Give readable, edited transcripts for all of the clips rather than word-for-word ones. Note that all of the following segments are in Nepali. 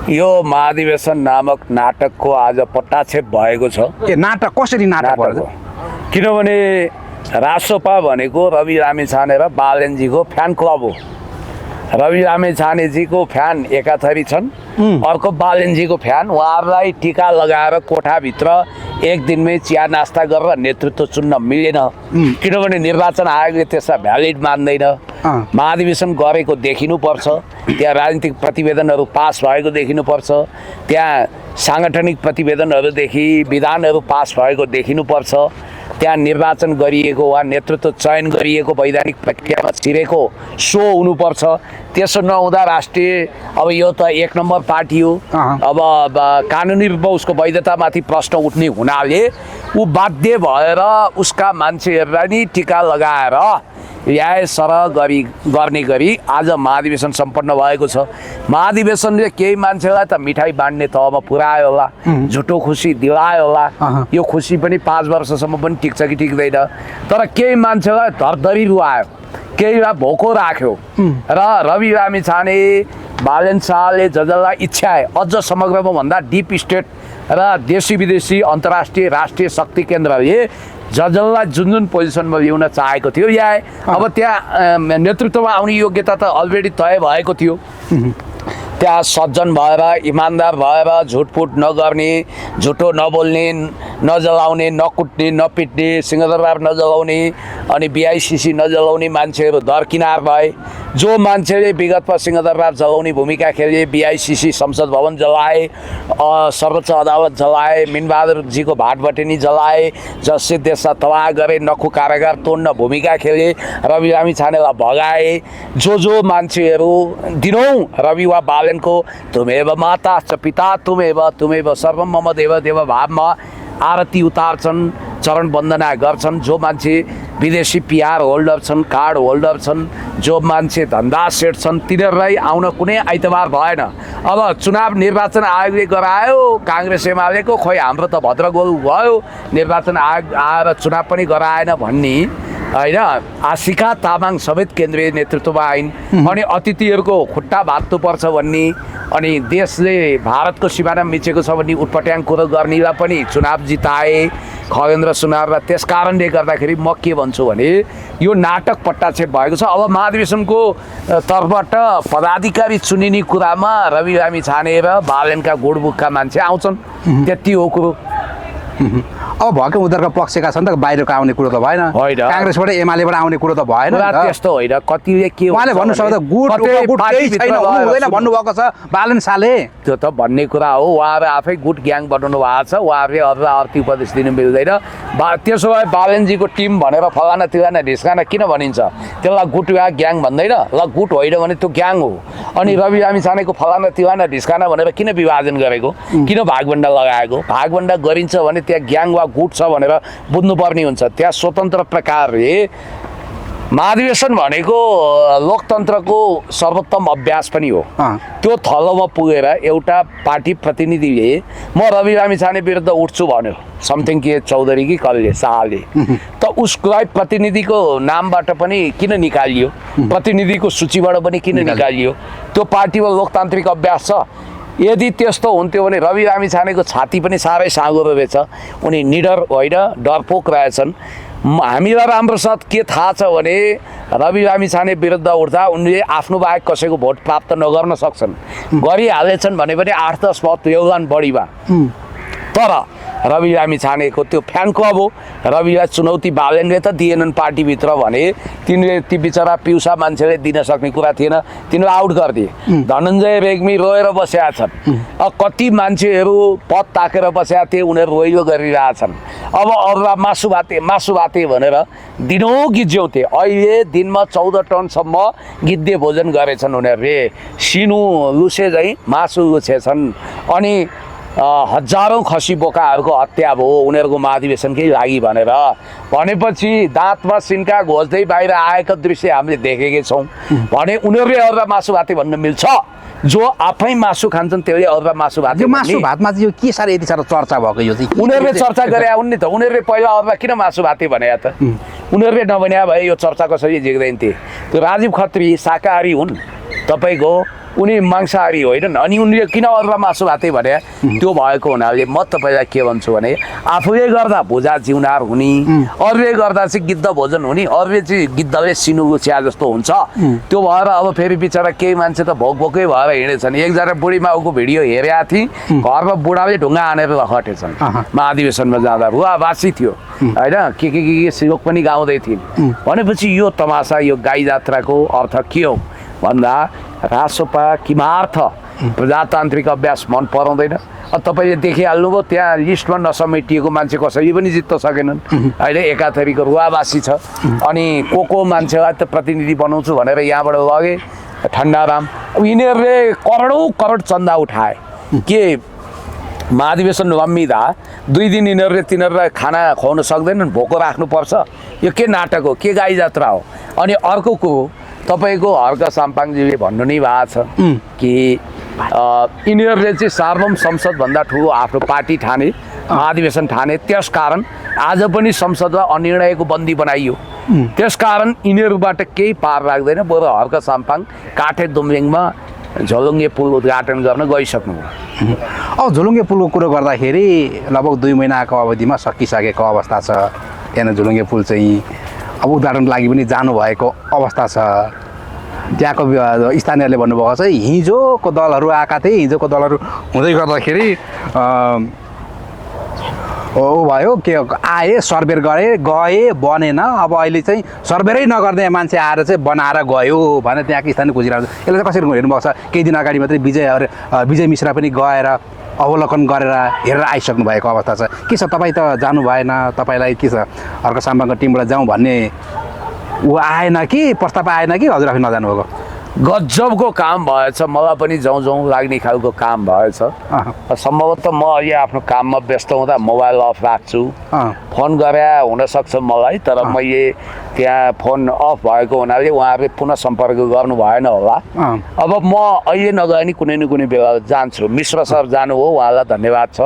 यो महाधिवेशन नामक नाटकको आज पट्टाक्षेप भएको छ। नाटक कसरी नाटक भयो? किनभने रासोपा भनेको रवि लामिछाने र बालनजीको फ्यान क्लब हो। रवि लामिछानेजीको फ्यान एकाथरी छन्, अर्को बालनजीको फ्यान। उहाँहरूलाई टिका लगाएर कोठाभित्र एक दिनमै चिया नास्ता गरेर नेतृत्व चुन्न मिलेन, किनभने निर्वाचन आयोगले त्यसलाई भ्यालिड मान्दैन। महाधिवेशन गरेको देखिनुपर्छ, त्यहाँ राजनीतिक प्रतिवेदनहरू पास भएको देखिनुपर्छ, त्यहाँ साङ्गठनिक प्रतिवेदनहरूदेखि विधानहरू पास भएको देखिनुपर्छ, त्यहाँ निर्वाचन गरिएको वा नेतृत्व चयन गरिएको वैधानिक प्रक्रियामा छिरेको सो हुनुपर्छ। त्यसो नहुँदा राष्ट्रिय अब यो त एक नम्बर पार्टी हो, अब कानुनी रूपमा उसको वैधतामाथि प्रश्न उठ्ने हुनाले ऊ बाध्य भएर उसका मान्छेहरूलाई नि टिका लगाएर ल्याए सरह गर्ने गरी आज महाधिवेशन सम्पन्न भएको छ। महाधिवेशनले केही मान्छेलाई त मिठाई बाँड्ने तहमा पुर्यायो होला, झुटो खुसी दिलायो होला। यो खुसी पनि 5 वर्षसम्म पनि टिक्छ कि टिक्दैन, तर केही मान्छेलाई धरधरी रुवायो, केहीलाई भोको राख्यो। र रवि लामिछाने बालन शाहले जसलाई इच्छाए अझ समग्रमा भन्दा डिप स्टेट र देशी विदेशी अन्तर्राष्ट्रिय राष्ट्रिय शक्ति केन्द्रले जसलाई जुन जुन पोजिसनमा ल्याउन चाहेको थियो या अब त्यहाँ नेतृत्वमा आउने योग्यता त अलरेडी तय भएको थियो। त्यहाँ सज्जन भएर इमान्दार भएर झुटफुट नगर्ने, झुटो नबोल्ने, नजलाउने, नकुट्ने, नपिट्ने, सिंहदरबार नजलाउने अनि बिआइसिसी नजलाउने मान्छेहरू दरकिनार भए। जो मान्छेले विगतमा सिंहदरबार जलाउने भूमिका खेले, बिआइसिसी संसद भवन जलाए, सर्वोच्च अदालत जलाए, मिनबहादुरजीको भाटबटेनी जलाए, जसले देशलाई तबाह गरे, नखु कारागार तोड्न भूमिका खेले, रवि लामिछानेलाई भगाए। जो मान्छेहरू दिनौँ रवि वा बालनको तुमेव माता च पिता तुमेव सर्वम मम देव देव भावमा आरती उतार्छन्, चरण वन्दना गर्छन्। जो मान्छे विदेशी पिआर होल्डर छन्, कार्ड होल्डर छन्, जो मान्छे धन्दा सेट छन्, तिनीहरूलाई आउन कुनै आइतबार भएन। अब चुनाव निर्वाचन आयोगले गरायो, काङ्ग्रेस एमालेको, खोइ हाम्रो त भद्रगोल भयो, निर्वाचन आयोग आएर चुनाव पनि गराएन भन्ने होइन। आशिका तामाङ समेत केन्द्रीय नेतृत्वमा आइन्, अनि अतिथिहरूको खुट्टा भात्नुपर्छ भन्ने, अनि देशले भारतको सिमाना मिचेको छ भन्ने उटपट्याङ कुरो गर्नेलाई पनि चुनाव जिताए खगेन्द्र सुनार। र त्यस कारणले गर्दाखेरि म के भन्छु भने यो नाटक पट्टाक्षेप भएको छ। अब महाधिवेशनको तर्फबाट पदाधिकारी चुनिने कुरामा रवि लामिछाने र बालनका गुडबुकका मान्छे आउँछन्, त्यति हो कुरो। अब भएकै उनीहरूका पक्षका छन् त, बाहिरको आउने कुरो त भएन, काङ्ग्रेसबाट एमालेबाट आउने कुरो त भएन। त्यस्तो होइन, कतिले के उहाँले भन्नु सक्दा गुट छैन हुँदैन भन्नुभएको छ बालन शाहले। त्यो त भन्ने कुरा हो, उहाँहरू आफै गुट ग्याङ बनाउनु भएको छ, उहाँहरूले अरूलाई अर्थी उपदेश दिनु मिल्दैन। त्यसो भए बालनजीको टिम भनेर फलाना तिलाना ढिस्काना किन भनिन्छ? त्यसलाई गुट वा ग्याङ भन्दैन? ल गुट होइन भने त्यो ग्याङ हो। अनि रवि लामिछानेको फलाना तिलाना ढिस्काना भनेर किन विभाजन गरेको, किन भागभण्डा लगाएको? भागभण्डा गरिन्छ भने त्यहाँ ग्याङ वा गुट छ भनेर बुझ्नुपर्ने हुन्छ। त्यहाँ स्वतन्त्र प्रकारले महाधिवेशन भनेको लोकतन्त्रको सर्वोत्तम अभ्यास पनि हो। त्यो थलोमा पुगेर एउटा पार्टी प्रतिनिधिले म रवि लामिछाने विरुद्ध उठ्छु भन्यो, समथिङ के चौधरी कि कसले शाहले, त उसलाई प्रतिनिधिको नामबाट पनि किन निकालियो, प्रतिनिधिको सूचीबाट पनि किन निकालियो? त्यो पार्टीमा लोकतान्त्रिक अभ्यास छ। यदि त्यस्तो हुन्थ्यो भने रवि लामिछानेको छाती पनि साह्रै साँगुरो रहेछ, उनी निडर होइन, डरपोक रहेछन्। हामीलाई राम्रो साथ के थाहा छ भने रवि लामिछाने विरुद्ध उठ्दा उनले आफ्नो बाहेक कसैको भोट प्राप्त नगर्न सक्छन्, गरिहालेछन् भने पनि 8-10 मत योगदान बढीमा। तर रवि लामिछानेको त्यो फ्यान क्लब हो, रविलाई चुनौती बालनले त दिएनन् पार्टीभित्र भने ती बिचरा पिउसा मान्छेले दिन सक्ने कुरा थिएन, तिनीहरू आउट गरिदिए। धनञ्जय रेग्मी रोएर बसेका छन्, कति मान्छेहरू पद ताकेर बसेका थिए, उनीहरू रोइलो गरिरहेछन्। अब अरूलाई मासु भाते भनेर दिनौँ गिज्याउँथे, अहिले दिनमा 14 टनसम्म गिद्धे भोजन गरेछन् उनीहरूले, सिनु लुसे झैँ मासु लुछेछन्। अनि हजारौँ खसी बोकाहरूको हत्या भयो उनीहरूको महाधिवेशनकै लागि भनेपछि दाँतमा सिन्का घोज्दै बाहिर आएको दृश्य हामीले देखेकै छौँ। भने उनीहरूले अरूलाई मासु भाते भन्न मिल्छ? जो आफै मासु खान्छन् त्यसले अरूलाई मासु भात, मासु भातमा चाहिँ के साह्रो यति साह्रो चर्चा भएको? यो चाहिँ उनीहरूले चर्चा गरे हुन् नि त, उनीहरूले पहिला अरूलाई किन मासु भाते भने त? उनीहरूले नभने भए यो चर्चा कसरी जिक्दैन थिए? त्यो राजीव खत्री शाकाहारी हुन्, तपाईँको उनी मांसाहारी होइनन् अनि उनले किन अरूलाई मासु भातै भने त्यो भएको हुनाले म तपाईँलाई के भन्छु भने आफूले गर्दा भुजा जिउनार हुने अरूले गर्दा चाहिँ गिद्ध भोजन हुने अरूले चाहिँ गिद्धले सिनुको चिया जस्तो हुन्छ त्यो भएर अब फेरि बिचरा केही मान्छे त भोकै भएर हिँडेछन् एकजना बुढी माउको भिडियो हेरेका थिएँ घरमा बुढाले ढुङ्गा हानेर लखटेछन् महाधिवेशनमा जाँदा भुवासी थियो होइन के श्लोक पनि गाउँदै थिइन् भनेपछि यो तमासा यो गाई जात्राको अर्थ के हो भन्दा रासोपा किमार्थ प्रजातान्त्रिक अभ्यास मन पराउँदैन तपाईँले देखिहाल्नुभयो त्यहाँ लिस्टमा नसमेटिएको मान्छे कसैले पनि जित्न सकेनन् अहिले एकाथरीको रुवावासी छ अनि को मान्छेलाई त प्रतिनिधि बनाउँछु भनेर यहाँबाट लगे ठन्डाराम यिनीहरूले करोड चन्दा उठाए के महाधिवेशन लम्बिँदा 2 दिन तिनीहरूलाई खाना खुवाउन सक्दैनन् भोको राख्नुपर्छ यो के नाटक हो के गाई जात्रा हो अनि अर्को कुरो तपाईँको हर्क साम्पाङजीले भन्नु नै भएको छ कि यिनीहरूले चाहिँ सार्वभौम संसदभन्दा ठुलो आफ्नो पार्टी ठाने महाधिवेशन ठाने त्यसकारण आज पनि संसदमा अनिर्णयको बन्दी बनाइयो त्यसकारण यिनीहरूबाट केही पार लाग्दैन बरु हर्क साम्पाङ काठे दुम्लिङमा झोलुङ्गे पुल उद्घाटन गर्न गइसक्नुभयो अब झोलुङ्गे पुलको कुरो गर्दाखेरि लगभग 2 महिनाको अवधिमा सकिसकेको अवस्था छ त्यहाँ झोलुङ्गे पुल चाहिँ अब उद्घाटनको लागि पनि जानुभएको अवस्था छ त्यहाँको स्थानीयहरूले भन्नुभएको छ हिजोको दलहरू आएका थिए हिजोको दलहरू हुँदै गर्दाखेरि भयो के आए सर्भे गए बनेन अब अहिले चाहिँ सर्भेरै नगर्ने मान्छे आएर चाहिँ बनाएर गयो भने त्यहाँको स्थानीय खोजिरहेको छ यसलाई चाहिँ कसरी हेर्नुभएको छ केही दिन अगाडि मात्रै विजय मिश्रा पनि गएर अवलोकन गरेर हेरेर आइसक्नु भएको अवस्था छ के छ तपाईँ त जानु भएन तपाईँलाई के छ हर्क साम्पाङको टिमबाट जाउँ भन्ने ऊ आएन कि प्रस्ताव आएन कि हजुर आफै नजानु भएको गजबको काम भएछ मलाई पनि जाउँ लाग्ने खालको काम भएछ सम्भवतः म अहिले आफ्नो काममा व्यस्त हुँदा मोबाइल अफ राख्छु फोन गरे हुनसक्छ मलाई तर मैले त्यहाँ फोन अफ भएको हुनाले उहाँहरूले पुनः सम्पर्क गर्नु भएन होला अब म अहिले नगए नि कुनै न कुनै बेला जान्छु मिश्र सर जानु हो उहाँलाई धन्यवाद छ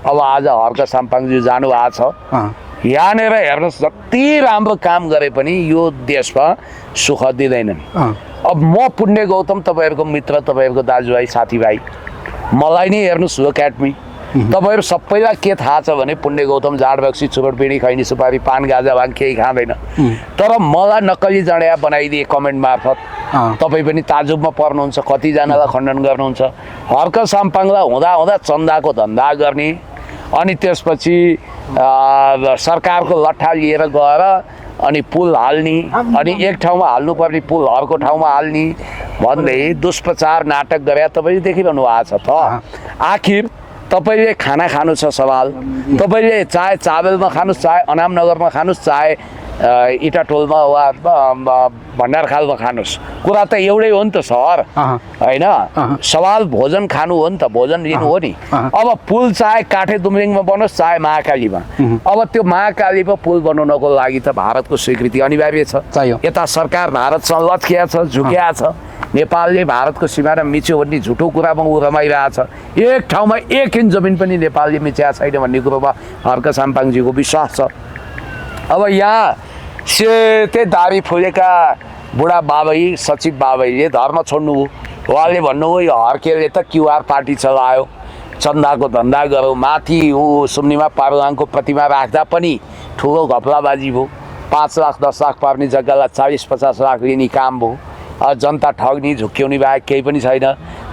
अब आज हर्क साम्पाङजी जानु भएको छ यहाँनिर हेर्नुहोस् जति राम्रो काम गरे पनि यो देशमा सुख दिँदैनन् अब म पुण्य गौतम तपाईँहरूको मित्र तपाईँहरूको दाजुभाइ साथीभाइ मलाई नै हेर्नुहोस् लुक एट मी तपाईँहरू सबैलाई के थाहा छ भने पुण्य गौतम जाँड बक्सी चुरोट बिडी खैनी सुपारी पान गाजा भाङ केही खाँदैन तर मलाई नक्कली जडिया बनाइदिए कमेन्ट मार्फत तपाईँ पनि ताजुबमा पर्नुहुन्छ कतिजनालाई खण्डन गर्नुहुन्छ हर्क साम्पाङलाई हुँदा चन्दाको धन्दा गर्ने अनि त्यसपछि सरकारको लट्ठा लिएर गएर अनि पुल हाल्ने अनि एक ठाउँमा हाल्नुपर्ने पुल अर्को ठाउँमा हाल्ने भन्दै दुष्प्रचार नाटक गरे तपाईँले देखिरहनु भएको छ त आखिर तपाईँले खाना खानु छ सवाल तपाईँले चाहे चाबेलमा खानुहोस् चाहे अनामनगरमा खानुहोस् चाहे इटाटोलमा वा भण्डारखालमा खानुहोस् कुरा त एउटै हो नि त सर होइन सवाल भोजन खानु हो नि त भोजन लिनु हो नि अब पुल चाहे काठे दुम्लिङमा बनोस् चाहे महाकालीमा अब त्यो महाकालीमा पुल बनाउनको लागि त भारतको स्वीकृति अनिवार्य छ यता सरकार भारतसँग लत्किया छ झुकिया छ नेपालले भारतको सिमाना मिच्यो भन्ने झुटो कुरामा ऊ रमाइरहेछ एक ठाउँमा 1 इन्च जमिन पनि नेपालले मिच्या छैन भन्ने कुरोमा हर्क साम्पाङजीको विश्वास छ अब यहाँ सेतै दारी फुलेका बुढा बाबै सचिव बाबैले धर्म छोड्नु उहाँले भन्नुभयो यो हर्केले त क्युआर पार्टी चलायो चन्दाको धन्दा गरौँ माथि ऊ सुम्निमा पारुवाङको प्रतिमा राख्दा पनि ठुलो घपलाबाजी भयो 5 लाख 10 लाख पर्ने जग्गालाई 40-50 लाख लिने काम भयो जनता ठग्ने झुक्क्याउने बाहेक केही पनि छैन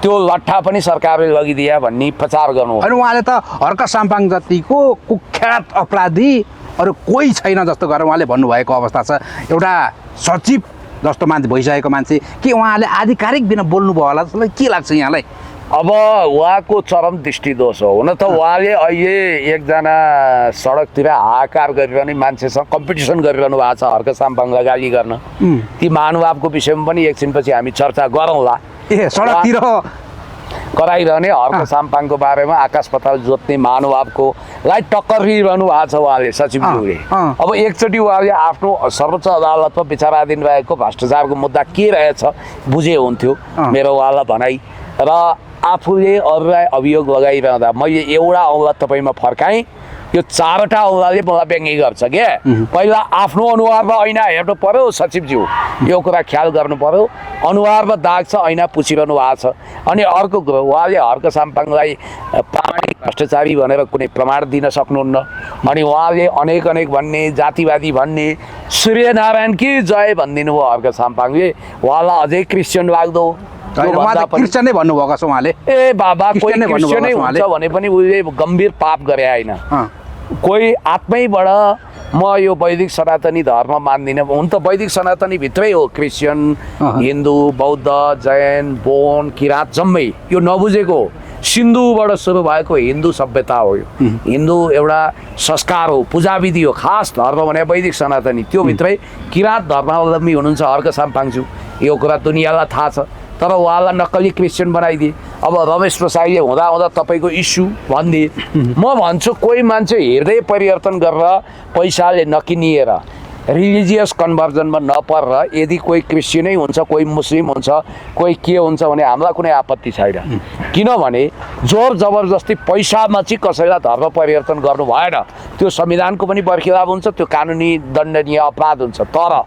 त्यो लट्ठा पनि सरकारले लगिदिया भन्ने प्रचार गर्नु अनि उहाँले त हर्क साम्पाङ जतिको कुख्यात अपराधी अरू कोही छैन जस्तो गरेर उहाँले भन्नुभएको अवस्था छ एउटा सचिव जस्तो मान्छे भइसकेको मान्छे के उहाँले आधिकारिक बिना बोल्नुभयो होला जस्तो के लाग्छ यहाँलाई अब उहाँको चरम दृष्टिदोष हो हुन त उहाँले अहिले एकजना सडकतिर हाहाकार गरिरहने मान्छेसँग कम्पिटिसन गरिरहनु भएको छ हर्क साम्पाङलाई गाली गर्न ती महानुभावको विषयमा पनि एकछिनपछि हामी चर्चा गरौँला ए सडकतिर कराइरहने हर्क साम्पाङको बारेमा आकाश पाताल जोत्ने महानुभावको लाई टक्करिरहनु भएको छ उहाँले सचिवज्यूले अब एकचोटि उहाँले आफ्नो सर्वोच्च अदालतमा विचाराधीन रहेको भ्रष्टाचारको मुद्दा के रहेछ बुझे हुन्थ्यो मेरो उहाँलाई भनाइ र आफूले अरूलाई अभियोग लगाइरहँदा मैले एउटा औँला तपाईँमा फर्काएँ यो चारवटा औँलाले मलाई व्यङ्ग्य गर्छ क्या। पहिला आफ्नो अनुहारमा ऐना हेर्नु पर्यो सचिवज्यू, यो कुरा ख्याल गर्नु पर्यो। अनुहारमा दाग छ, ऐना पुछिरहनु भएको छ। अनि अर्को कुरो, उहाँले हर्क साम्पाङलाई प्रामाणिक भ्रष्टाचारी भनेर कुनै प्रमाण दिन सक्नुहुन्न। अनि उहाँले अनेक अनेक भन्ने, जातिवादी भन्ने, सूर्यनारायण कि जय भनिदिनु भयो हर्क साम्पाङले। उहाँलाई अझै क्रिस्चियन लाग्दो क्रिस्चियन नै भन्नुभएको छ उहाँले। ए बाबा, कोही क्रिस्चियनै हुन्छ भने पनि उसले गम्भीर पाप गरे होइन। कोही आत्मैबाट म यो वैदिक सनातनी धर्म मान्दिनँ, हुन त वैदिक सनातनी भित्रै हो क्रिस्चियन, हिन्दू, बौद्ध, जैन, बोन, किराँत जम्मै यो नबुझेको हो। सिन्धुबाट सुरु भएको हिन्दू सभ्यता हो यो। हिन्दू एउटा संस्कार हो, पूजाविधि हो। खास धर्म भने वैदिक सनातनी, त्यो भित्रै किराँत धर्मावलम्बी हुनुहुन्छ हर्क साम्पाङज्यू। यो कुरा दुनियाँलाई थाहा छ। तर उहाँलाई नक्कली क्रिस्चियन बनाइदिए। अब रमेश प्रसाईले हुँदा हुँदा तपाईँको इस्यु भनिदिए। म भन्छु कोही मान्छे हृदय परिवर्तन गरेर पैसाले नकिनिएर रिलिजियस कन्भर्जनमा नपरेर यदि कोही क्रिस्चियनै हुन्छ, कोही मुस्लिम हुन्छ, कोही के हुन्छ भने हामीलाई कुनै आपत्ति छैन। किनभने जोर जबरजस्ती पैसामा चाहिँ कसैलाई धर्म परिवर्तन गर्नु भएन। त्यो संविधानको पनि बर्खिलाफ हुन्छ, त्यो कानुनी दण्डनीय अपराध हुन्छ। तर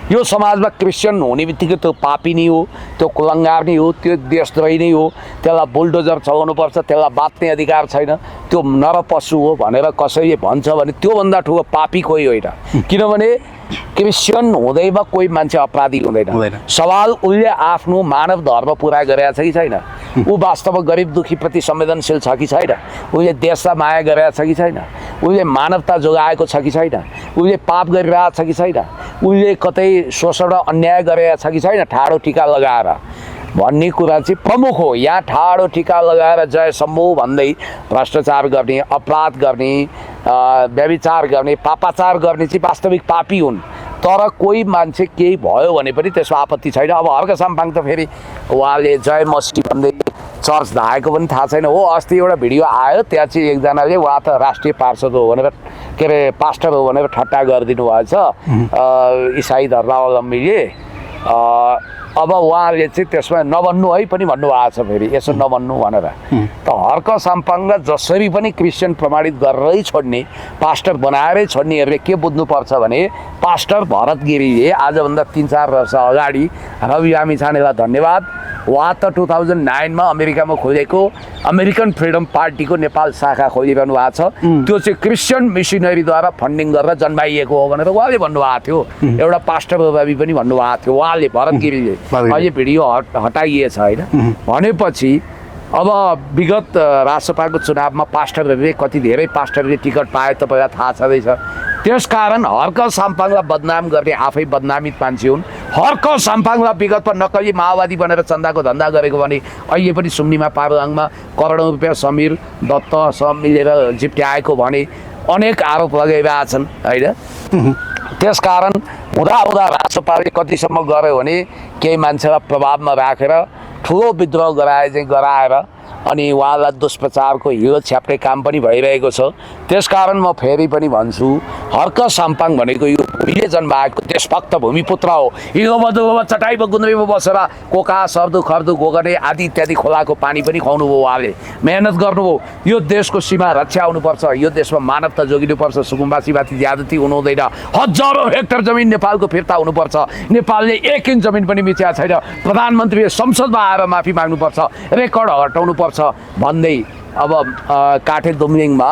यो समाजमा क्रिस्चियन हुने बित्तिकै त्यो पापी नै हो, त्यो कुलङ्गार नै हो, त्यो देशद्रोही नै हो, त्यसलाई बुलडोजर चलाउनुपर्छ, त्यसलाई बाँच्ने अधिकार छैन, त्यो नरपशु हो भनेर कसैले भन्छ भने त्योभन्दा ठुलो पापी कोही होइन। किनभने क्रिस्चियन हुँदैमा कोही मान्छे अपराधी हुँदैन। सवाल उसले आफ्नो मानव धर्म पुरा गरेको छ कि छैन, ऊ वास्तवमा गरिब दुखीप्रति संवेदनशील छ कि छैन, उसले देशलाई माया गरेको छ कि छैन, उसले मानवता जोगाएको छ कि छैन, उसले पाप गरिरहेको छ कि छैन, उसले कतै शोषण अन्याय गरेको छ कि छैन, ठाडो टिका लगाएर भन्ने कुरा चाहिँ प्रमुख हो। यहाँ ठाडो टिका लगाएर जय शम्भु भन्दै भ्रष्टाचार गर्ने, अपराध गर्ने, व्यभिचार गर्ने, पापाचार गर्ने चाहिँ वास्तविक पापी हुन्। तर कोही मान्छे केही भयो भने पनि त्यसमा आपत्ति छैन। अब हर्क साम्पाङ त फेरि उहाँले जय मसी भन्दै चर्च धाएको पनि थाहा छैन हो। अस्ति एउटा भिडियो आयो, त्यहाँ चाहिँ एकजनाले उहाँ त राष्ट्रिय पार्षद हो भनेर, के अरे पास्टर हो भनेर ठट्टा गरिदिनु भएछ इसाई धर्मावलम्बीले। अब उहाँले चाहिँ त्यसमा नभन्नु है पनि भन्नुभएको छ, फेरि यसो नभन्नु भनेर। त हर्क साम्पाङलाई जसरी पनि क्रिस्चियन प्रमाणित गरेरै छोड्ने, पास्टर बनाएरै छोड्नेहरूले के बुझ्नुपर्छ भने पास्टर भरत गिरीले आजभन्दा 3-4 वर्ष अगाडि रवि लामिछानेलाई धन्यवाद, उहाँ त 2009मा अमेरिकामा खोलेको अमेरिकन फ्रिडम पार्टीको नेपाल शाखा खोलिरहनु भएको छ। त्यो चाहिँ क्रिस्चियन मिसनरीद्वारा फन्डिङ गरेर जन्माइएको हो भनेर उहाँले भन्नुभएको थियो। एउटा पास्टर बाबी पनि भन्नुभएको थियो उहाँले, भरत गिरीले। अहिले भिडियो हटाइएछ होइन। भनेपछि अब विगत राजसभाको चुनावमा पास्टरहरूले कति धेरै पास्टरले टिकट पाए तपाईँलाई थाहा छँदैछ। त्यसकारण हर्क साम्पाङलाई बदनाम गर्ने आफै बदनामित मान्छे हुन्। हर्क साम्पाङलाई विगतमा नक्कली माओवादी बनेर चन्दाको धन्दा गरेको भने अहिले पनि सुम्निमा पारुवाङमा करोडौँ रुपियाँ समीर दत्त सब मिलेर जिप्ट्याएको भने अनेक आरोप लगाइरहेका छन् होइन। त्यसकारण हुँदा राजसभाले कतिसम्म गर्यो भने केही मान्छेलाई प्रभावमा राखेर ठुलो विद्रोह गराएर अनि उहाँलाई दुष्प्रचारको हिलो छ्याप्ने काम पनि भइरहेको छ। त्यसकारण म फेरि पनि भन्छु हर्क साम्पाङ भनेको यो भूमिले जन्माएको देशभक्त भूमिपुत्र हो। हिलोमा दुलोमा चटाइमा गुन्द्रीमा बसेर कोका सर्दु खर्दु गोगने आदि इत्यादि खोलाको पानी पनि खुवाउनु भयो। उहाँले मेहनत गर्नुभयो। यो देशको सीमा रक्षा हुनुपर्छ, यो देशमा मानवता जोगिनुपर्छ, सुकुम्बासीमाथि ज्यादती हुनु हुँदैन। हजारौँ हेक्टर जमिन नेपालको फिर्ता हुनुपर्छ। नेपालले 1 इन्च जमिन पनि मिचेको छैन। प्रधानमन्त्रीले संसदमा आएर माफी माग्नुपर्छ, रेकर्ड हटाउनुपर्छ भन्दै अब काठे दुम्लिङमा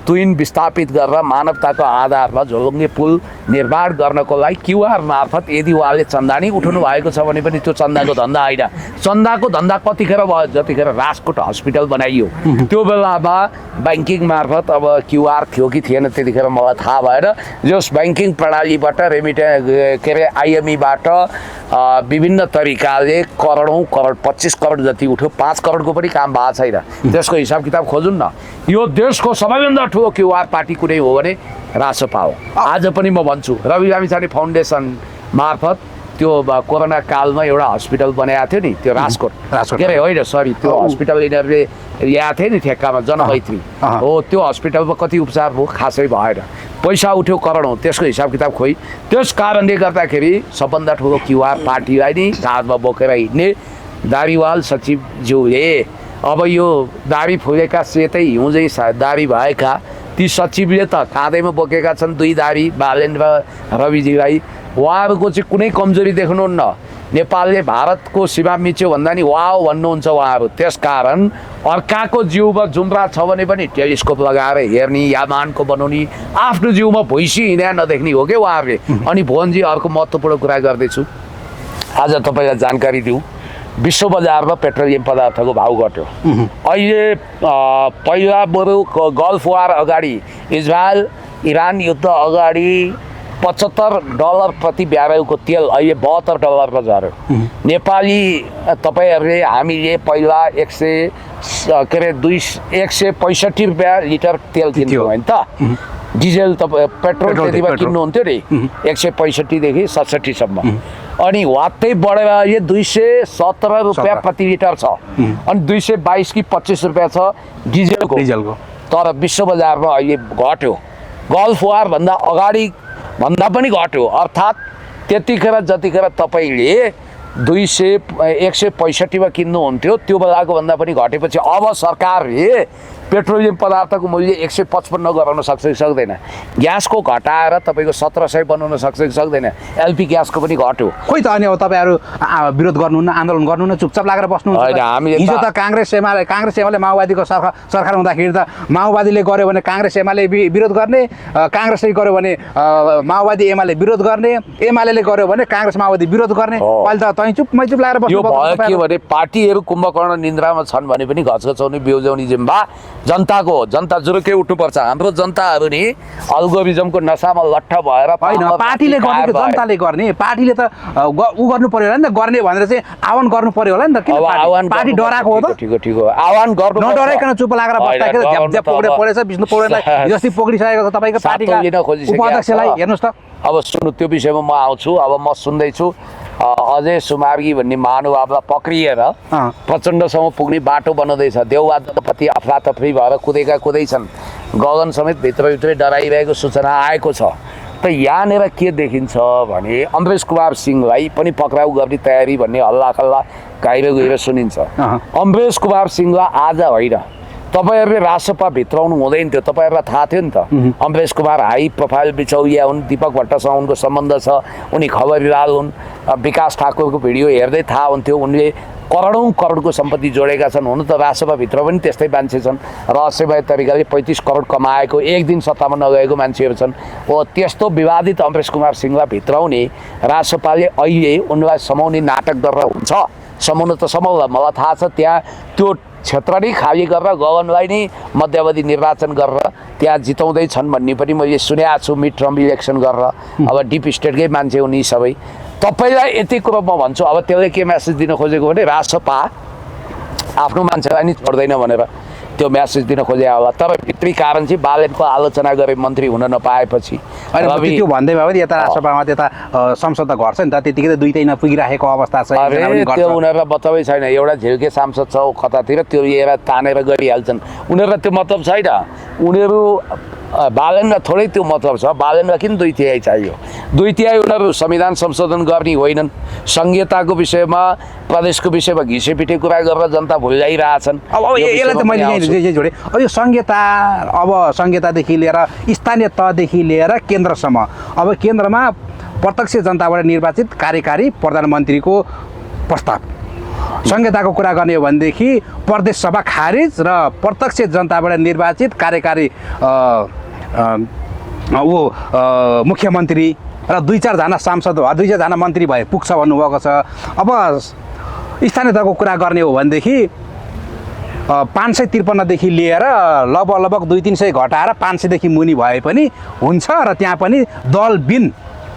तुइन विस्थापित गरेर मानवताको आधारमा झोलुङ्गे पुल निर्माण गर्नको लागि क्युआर मार्फत यदि उहाँले चन्दा नै उठाउनु भएको छ भने पनि त्यो चन्दाको धन्दा होइन। चन्दाको धन्दा कतिखेर भयो? जतिखेर राजकोट हस्पिटल बनाइयो त्यो बेलामा ब्याङ्किङ मार्फत अब क्युआर थियो कि थिएन त्यतिखेर मलाई थाहा भएन। जस ब्याङ्किङ प्रणालीबाट के अरे आइएमईबाट विभिन्न तरिकाले करोडौँ करोड 25 करोड जति उठ्यो। 5 करोडको पनि काम भएको छैन। त्यसको हिसाब किताब खोजुन् न। यो देशको सबैभन्दा ठुलो क्युआर पार्टी कुनै हो भने रासपा हो। आज पनि म भन्छु रवि लामिछाने फाउन्डेसन मार्फत त्यो कोरोना कालमा एउटा हस्पिटल बनाएको थियो नि, त्यो राजकोट के अरे होइन सरी त्यो हस्पिटल यिनीहरूले ल्याएको थियो नि ठेक्कामा, जनमैत्री हो। त्यो हस्पिटलमा कति उपचार भयो? खासै भएन। पैसा उठ्यो करोडौँ, त्यसको हिसाब किताब खोइ। त्यस कारणले गर्दाखेरि सबभन्दा ठुलो क्युआर पार्टीलाई नै काँधमा बोकेर हिँड्ने दारीवाल सचिवज्यूले अब यो दारी फुलेका सेतै हिउँझै दारी भएका ती सचिवले त काँधैमा बोकेका छन् दुई धारी बालेन र रविजीलाई। उहाँहरूको चाहिँ कुनै कमजोरी देख्नुहुन्न। नेपालले भारतको सीमा मिच्यो भन्दा नि वाउ भन्नुहुन्छ उहाँहरू। त्यसकारण अर्काको जिउमा जुम्रा छ भने पनि टेलिस्कोप लगाएर हेर्ने, यामानको बनाउने, आफ्नो जिउमा भैँसी हिँड्या नदेख्ने हो क्या उहाँहरूले। अनि भुवनजी अर्को महत्त्वपूर्ण कुरा गर्दैछु, आज तपाईँलाई जानकारी दिउँ, विश्व बजारमा पेट्रोलियम पदार्थको भाउ घट्यो। अहिले पहिला बरु गल्फ वार अगाडि, इजरायल इरान युद्ध अगाडि $75 प्रति ब्यारेलको तेल अहिले $72 झऱ्यो। नेपाली तपाईँहरूले हामीले पहिला 165 रुपियाँ लिटर तेल किन्थ्यौँ होइन त। डिजेल तपाईँ पेट्रोल त्यति बेला किन्नुहुन्थ्यो नि 165 देखि 67 सम्म। अनि वात्तै बढेर अहिले 217 रुपियाँ प्रति लिटर छ। अनि 222 कि 25 रुपियाँ छ डिजेलको। तर विश्व बजारमा अहिले घट्यो। गल्फ वार भन्दा अगाडि भन्दा पनि घट्यो। अर्थात् त्यतिखेर जतिखेर तपाईँले 165 मा किन्नुहुन्थ्यो त्यो बेलाको भन्दा पनि घटेपछि अब सरकारले पेट्रोलियम पदार्थको मूल्य 155 गराउन सक्छ कि सक्दैन? ग्यासको घटाएर तपाईँको 1700 बनाउन सक्छ कि सक्दैन? एलपी ग्यासको पनि घट्यो। खोइ त अनि अब तपाईँहरू विरोध गर्नुहुन्न, आन्दोलन गर्नुहुन्न, चुपचाप लागेर बस्नुहुन्छ। हिजो त काङ्ग्रेस एमाले माओवादीको सरकार हुँदाखेरि त माओवादीले गर्यो भने काङ्ग्रेस एमाले विरोध गर्ने, काङ्ग्रेसले गर्यो भने माओवादी एमाले विरोध गर्ने, एमाले गर्यो भने काङ्ग्रेस माओवादी विरोध गर्ने। अहिले त तै चुप मै चुप लागेर बस्नु। यो भयो के भने पार्टीहरू कुम्भकर्ण निन्द्रामा छन् भने पनि घचघचाउने बेउजाउने जिम्बा जनताको हो। जनता जुरुकै उठ्नुपर्छ। हाम्रो जनताहरू नि अल्गोरिजमको नसामा लट्ठ भएर होइन, पार्टीले गर्ने जनताले गर्ने, पार्टीले त उ गर्नु पर्यो होला नि त, गर्ने भनेर चाहिँ आह्वान गर्नु पर्यो होला नि त। किन पार्टी डराएको हो त? ठिक हो, आह्वान गर्नु नडराइकन चुप लागेर बस्दाखेरि झ्याप पक्रे परेछ। विष्णु पौडेललाई जस्तै पक्रिसकेको छ तपाईँको पार्टीका उपाध्यक्षलाई। हेर्नुहोस् त, अब सुन्नु, त्यो विषयमा म आउँछु। अब म सुन्दैछु अजय सुमार्गी भन्ने महानुभावलाई पक्रिएर प्रचण्डसम्म पुग्ने बाटो बनाउँदैछ। देउवा दलपति अफरातफरी भएर कुदैछन्। गगन समेत भित्रभित्रै डराइरहेको सूचना आएको छ। त यहाँनिर के देखिन्छ भने अमरेश कुमार सिंहलाई पनि पक्राउ गर्ने तयारी भन्ने हल्लाखल्ला गाइरो गएर सुनिन्छ। अमरेश कुमार सिंहलाई आज होइन, तपाईँहरूले राजसभा भित्राउनु हुँदैन थियो। तपाईँहरूलाई थाहा थियो नि त अमरेश कुमार हाई प्रोफाइल बिचौलिया हुन्, दीपक भट्टसँग उनको सम्बन्ध छ, उनी खबरदार हुन्। विकास ठाकुरको भिडियो हेर्दै थाहा हुन्थ्यो उनले करोडौँ सम्पत्ति जोडेका छन्। हुन त राजसभाभित्र पनि त्यस्तै मान्छे छन्। रहस्यमय तरिकाले 35 करोड कमाएको, एक दिन सत्तामा नगएको मान्छेहरू छन्। हो त्यस्तो विवादित अमरेश कुमार सिंहलाई भित्राउने राजसभाले अहिले उनलाई समाउने नाटक गरेर हुन्छ। समाउनु त समाउला, मलाई थाहा छ त्यहाँ त्यो क्षेत्र नै खाली गरेर गगनलाई नै मध्यावधि निर्वाचन गरेर त्यहाँ जिताउँदैछन् भन्ने पनि मैले सुनेको छु। मिड टर्म इलेक्सन गरेर अब डिप स्टेटकै मान्छे हुने सबै। तपाईँलाई यति कुरो म भन्छु। अब त्यसले के म्यासेज दिन खोजेको भने राजसभा आफ्नो मान्छेलाई नि छोड्दैन भनेर त्यो म्यासेज दिन खोजे होला। तर भित्री कारण चाहिँ बालेनको आलोचना गरे मन्त्री हुन नपाएपछि। त्यो भन्दै भयो नि यता राजसभामा त्यता संसद त घट्छ नि त, त्यतिकै त दुईटै नपुगिराखेको अवस्था छ। त्यो उनीहरूलाई बताबै छैन। एउटा झिल्के सांसद छ कतातिर, त्यो लिएर तानेर गरिहाल्छन्। उनीहरूलाई त्यो मतलब छैन। उनीहरू बालेनलाई थोरै त्यो मतलब छ। बालेनलाई किन 2/3 चाहियो? 2/3 उनीहरू संविधान संशोधन गर्ने होइनन्। संहिताको विषयमा, प्रदेशको विषयमा घिसेपिटे कुरा गरेर जनता भुलिरहेछन्। अब यसलाई त मैले जोडेँ। अब यो संहितादेखि लिएर स्थानीय तहदेखि लिएर केन्द्रसम्म, अब केन्द्रमा प्रत्यक्ष जनताबाट निर्वाचित कार्यकारी प्रधानमन्त्रीको प्रस्ताव, संहिताको कुरा गर्ने हो भनेदेखि प्रदेश सभा खारिज र प्रत्यक्ष जनताबाट निर्वाचित कार्यकारी मुख्यमन्त्री र 2-4 जना सांसद, 2-4 जना मन्त्री भए पुग्छ भन्नुभएको छ। अब स्थानीय तहको कुरा गर्ने हो भनेदेखि 553 देखि लिएर लगभग 200-300 घटाएर 500 देखि मुनि भए पनि हुन्छ र त्यहाँ पनि दलबिन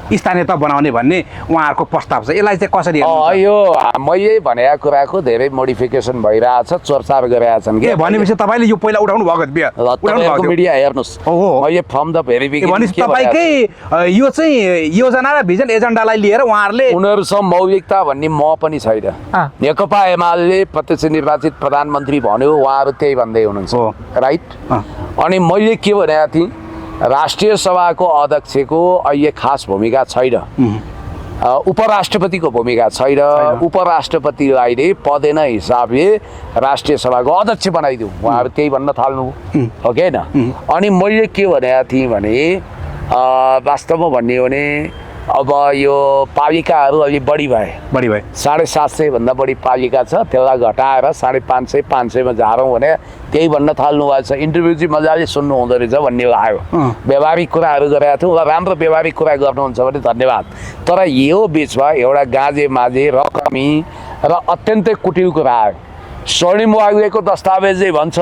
स्थानीय तह बनाउने भन्ने उहाँहरूको प्रस्ताव छ। यसलाई चाहिँ कसरी हेर्नुहुन्छ? यो मैले भनेको कुराको धेरै मोडिफिकेसन भइरहेछ, चर्चा गरेका छन् के भनेपछि तपाईँले यो पहिला उठाउनु भएको मिडिया हेर्नुहोस्। मैले फ्रम द भेरी बिगिनिङ तपाईँकै यो चाहिँ योजना र भिजन एजेन्डालाई लिएर उहाँहरूले उनीहरूसँग मौलिकता भन्ने म पनि छैन। नेकपा एमाले प्रत्यक्ष निर्वाचित प्रधानमन्त्री भन्यो, उहाँहरू त्यही भन्दै हुनुहुन्छ, राइट? अनि मैले के भनेको थिएँ, राष्ट्रिय सभाको अध्यक्षको अहिले खास भूमिका छैन। उपराष्ट्रपतिको भूमिका छैन उपराष्ट्रपतिलाई नै पदेन हिसाबले राष्ट्रिय सभाको अध्यक्ष बनाइदिउँ उहाँहरू त्यही भन्न थाल्नु हो कि होइन अनि मैले के भनेको थिएँ भने वास्तवमा भन्ने हो भने अब यो पालिकाहरू अलि बढी भए 750 भन्दा बढी पालिका छ त्यसलाई घटाएर 550 500मा झारौँ भने त्यही भन्न थाल्नु भएको छ इन्टरभ्यू चाहिँ मजाले सुन्नु हुँदो रहेछ भन्ने आयो व्यवहारिक कुराहरू गरेका थियौँ र राम्रो व्यवहारिक कुरा गर्नुहुन्छ भने धन्यवाद तर यो बिचमा एउटा गाजे माझे रकमी र अत्यन्तै कुटिल कुरा आयो स्वर्णिम वाग्लेको दस्तावेजले भन्छ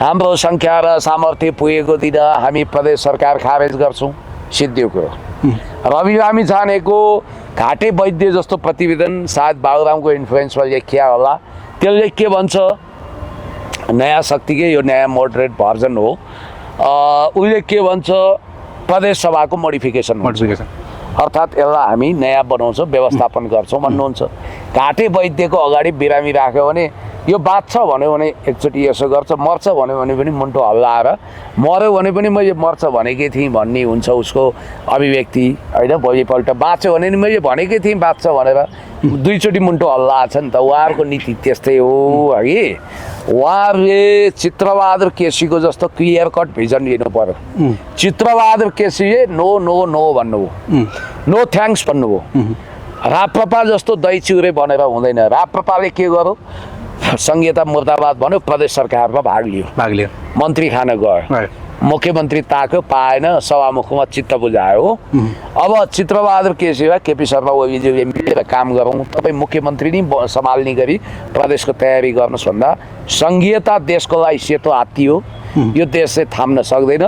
हाम्रो सङ्ख्या र सामर्थ्य पुगेको दिन हामी प्रदेश सरकार खारेज गर्छौँ सिद्धियो कुरो रवि लामी छानेको घाटे वैद्य जस्तो प्रतिवेदन सायद बाबुरामको इन्फ्लुएन्समा लेखिया होला त्यसले के भन्छ नयाँ शक्तिकै यो नयाँ मोडरेट भर्जन हो उसले के भन्छ प्रदेश सभाको मोडिफिकेसन अर्थात् यसलाई हामी नयाँ बनाउँछौँ व्यवस्थापन गर्छौँ भन्नुहुन्छ घाटे वैद्यको अगाडि बिरामी राख्यो भने यो बाँच्छ भन्यो भने एकचोटि यसो गर्छ मर्छ भन्यो भने पनि मुन्टो हल्लाएर मऱ्यो भने पनि मैले मर्छ भनेकै थिएँ भन्ने हुन्छ उसको अभिव्यक्ति होइन भोलिपल्ट बाँच्यो भने नि मैले भनेकै थिएँ बाँच्छ भनेर दुईचोटि मुन्टो हल्लाएको छ नि त उहाँहरूको नीति त्यस्तै हो है उहाँहरूले चित्रबहादुर केसीको जस्तो क्लियर कट भिजन लिनु पर्यो चित्रबहादुर केसीले नो नो नो भन्नुभयो नो थ्याङ्क्स भन्नुभयो राप्रपा जस्तो दही चिउरे बनेर हुँदैन राप्रपाले के गर्यो संहिता मुर्दाबाद भन्यो प्रदेश सरकारमा भाग लियो मन्त्री खान गयो मुख्यमन्त्री ताक्यो पाएन सभामुखमा चित्त बुझायो अब चित्रबहादुर केसी वा केपी शर्मा ओलीज्यूले मिलेर काम गरौँ तपाईँ मुख्यमन्त्री नै सम्हाल्ने गरी प्रदेशको तयारी गर्नुहोस् भन्दा सङ्घीयता देशको लागि सेतो हात्ती हो यो देशले थाम्न सक्दैन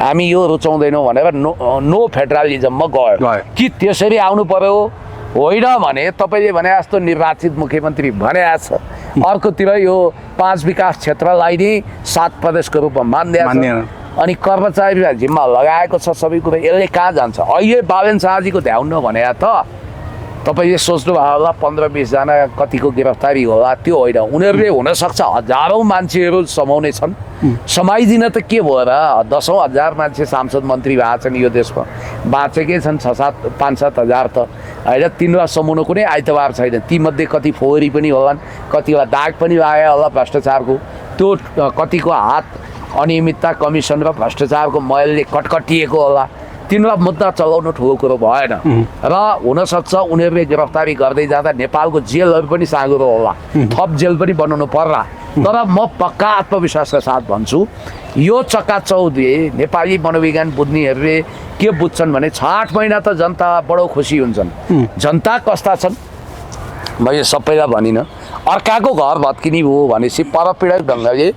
हामी यो रुचाउँदैनौँ भनेर नो फेडरलिजममा गयो कि त्यसरी आउनु पर्यो होइन भने तपाईँले भने जस्तो निर्वाचित मुख्यमन्त्री भने छ अर्कोतिर यो 5 विकास क्षेत्रलाई नै 7 प्रदेशको रूपमा मान्दैन अनि कर्मचारीलाई जिम्मा लगाएको छ सबै कुरा यसले कहाँ जान्छ अहिले बालेन शाहजीको ध्याउन भने त तपाईँले सोच्नु भयो होला 15-20 जना कतिको गिरफ्तारी होला त्यो होइन उनीहरूले हुनसक्छ हजारौँ मान्छेहरू समाउने छन् समाइदिन त के भयो र 10,000 मान्छे सांसद मन्त्री भएको छन् यो देशमा बाँचेकै छन् 5-7 हजार त होइन तिनीहरूलाई समाउनु कुनै आइतबार छैन तीमध्ये कति फोहोरी पनि होलान् कतिलाई दाग पनि लाग्यो होला भ्रष्टाचारको त्यो कतिको हात अनियमितता कमिसन र भ्रष्टाचारको मैलले कटकटिएको होला तिनीहरूलाई मुद्दा चलाउनु ठुलो कुरो भएन र हुनसक्छ उनीहरूले गिरफ्तारी गर्दै जाँदा नेपालको जेलहरू पनि साँगुरो होला थप जेल पनि बनाउनु पर्ला तर म पक्का आत्मविश्वासका साथ भन्छु यो चकाचौधले नेपाली मनोविज्ञान बुझ्नेहरूले के बुझ्छन् भने 6-8 महिना त जनता बडो खुसी हुन्छन् जनता कस्ता छन् मैले सबैलाई भनिनँ अर्काको घर भत्किने हो भनेपछि परपीडक ढङ्गले